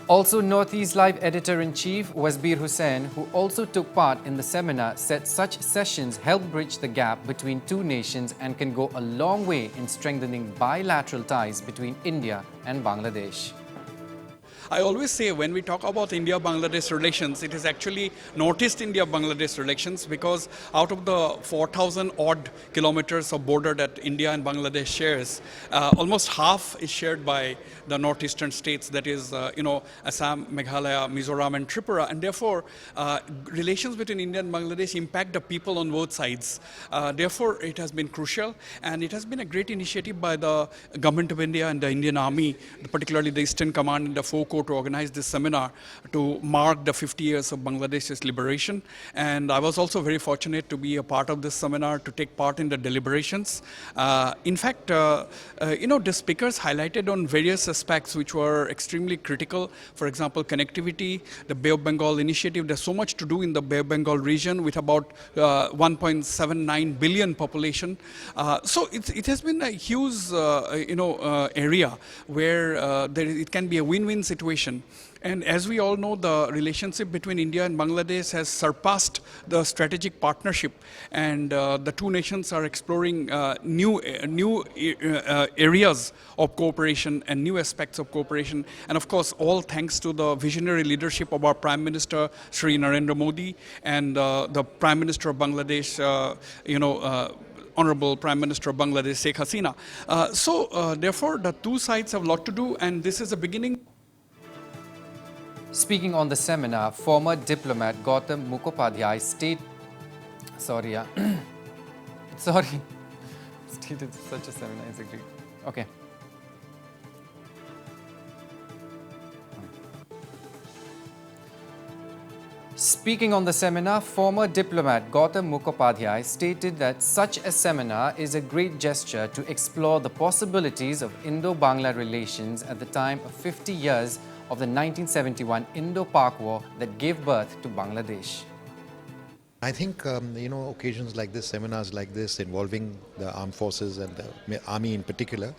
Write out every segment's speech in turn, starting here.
Also, Northeast Live Editor-in-Chief Wasbir Hussain, who also took part in the seminar, said such sessions help bridge the gap between two nations and can go a long way in strengthening bilateral ties between India and Bangladesh. I always say when we talk about India-Bangladesh relations, it is actually Northeast India-Bangladesh relations, because out of the 4,000 odd kilometers of border that India and Bangladesh shares, almost half is shared by the northeastern states, that is, Assam, Meghalaya, Mizoram and Tripura, and therefore relations between India and Bangladesh impact the people on both sides. Therefore, it has been crucial, and it has been a great initiative by the Government of India and the Indian Army, particularly the Eastern Command and the FOCO, to organize this seminar to mark the 50 years of Bangladesh's liberation. And I was also very fortunate to be a part of this seminar, to take part in the deliberations. In fact, the speakers highlighted on various aspects which were extremely critical. For example, connectivity, the Bay of Bengal initiative. There's so much to do in the Bay of Bengal region with about 1.79 billion population. So it has been a huge, area where it can be a win-win situation. And as we all know, the relationship between India and Bangladesh has surpassed the strategic partnership, and the two nations are exploring new areas of cooperation and new aspects of cooperation. And of course, all thanks to the visionary leadership of our Prime Minister, Shri Narendra Modi, and the Prime Minister of Bangladesh, Honorable Prime Minister of Bangladesh, Sheikh Hasina. Therefore, the two sides have a lot to do, and this is a beginning. Speaking on the seminar, former diplomat Gautam Mukhopadhyay stated such a seminar is agreed. Okay. Speaking on the seminar, former diplomat Gautam Mukhopadhyay stated that such a seminar is a great gesture to explore the possibilities of Indo-Bangla relations at the time of 50 years of the 1971 Indo-Pak War that gave birth to Bangladesh. I think, occasions like this, seminars like this involving the armed forces and the army in particular,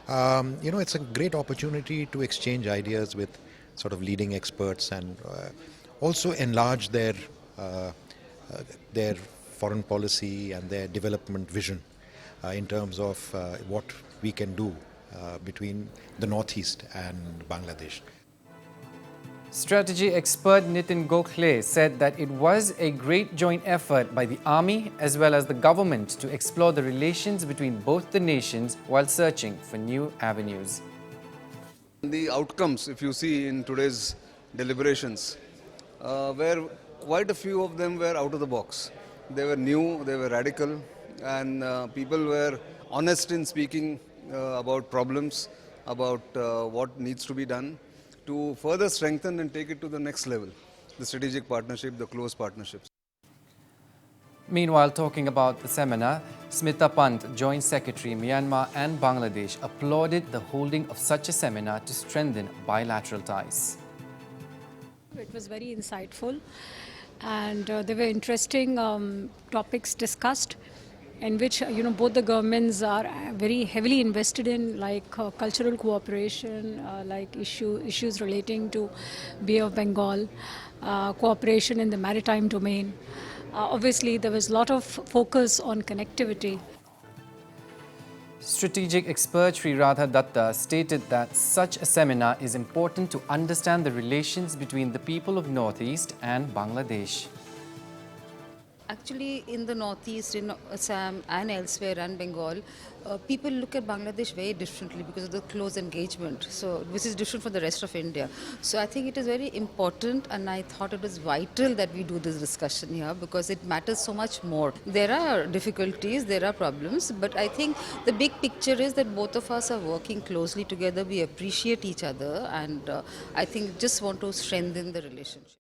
it's a great opportunity to exchange ideas with sort of leading experts and also enlarge their foreign policy and their development vision in terms of what we can do between the Northeast and Bangladesh. Strategy expert Nitin Gokhale said that it was a great joint effort by the army as well as the government to explore the relations between both the nations while searching for new avenues. The outcomes, if you see in today's deliberations, where quite a few of them were out of the box. They were new, they were radical, and people were honest in speaking about problems, about what needs to be done to further strengthen and take it to the next level, the strategic partnership, the close partnerships. Meanwhile, talking about the seminar, Smita Pant, Joint Secretary, Myanmar and Bangladesh, applauded the holding of such a seminar to strengthen bilateral ties. It was very insightful, and there were interesting topics discussed, in which both the governments are very heavily invested in, like cultural cooperation, like issues relating to Bay of Bengal, cooperation in the maritime domain. Obviously, there was a lot of focus on connectivity. Strategic expert Sri Radha Datta stated that such a seminar is important to understand the relations between the people of Northeast and Bangladesh. Actually, in the Northeast, in Assam and elsewhere and Bengal, people look at Bangladesh very differently because of the close engagement. So, which is different from the rest of India. So, I think it is very important, and I thought it was vital that we do this discussion here because it matters so much more. There are difficulties, there are problems, but I think the big picture is that both of us are working closely together. We appreciate each other, and I think just want to strengthen the relationship.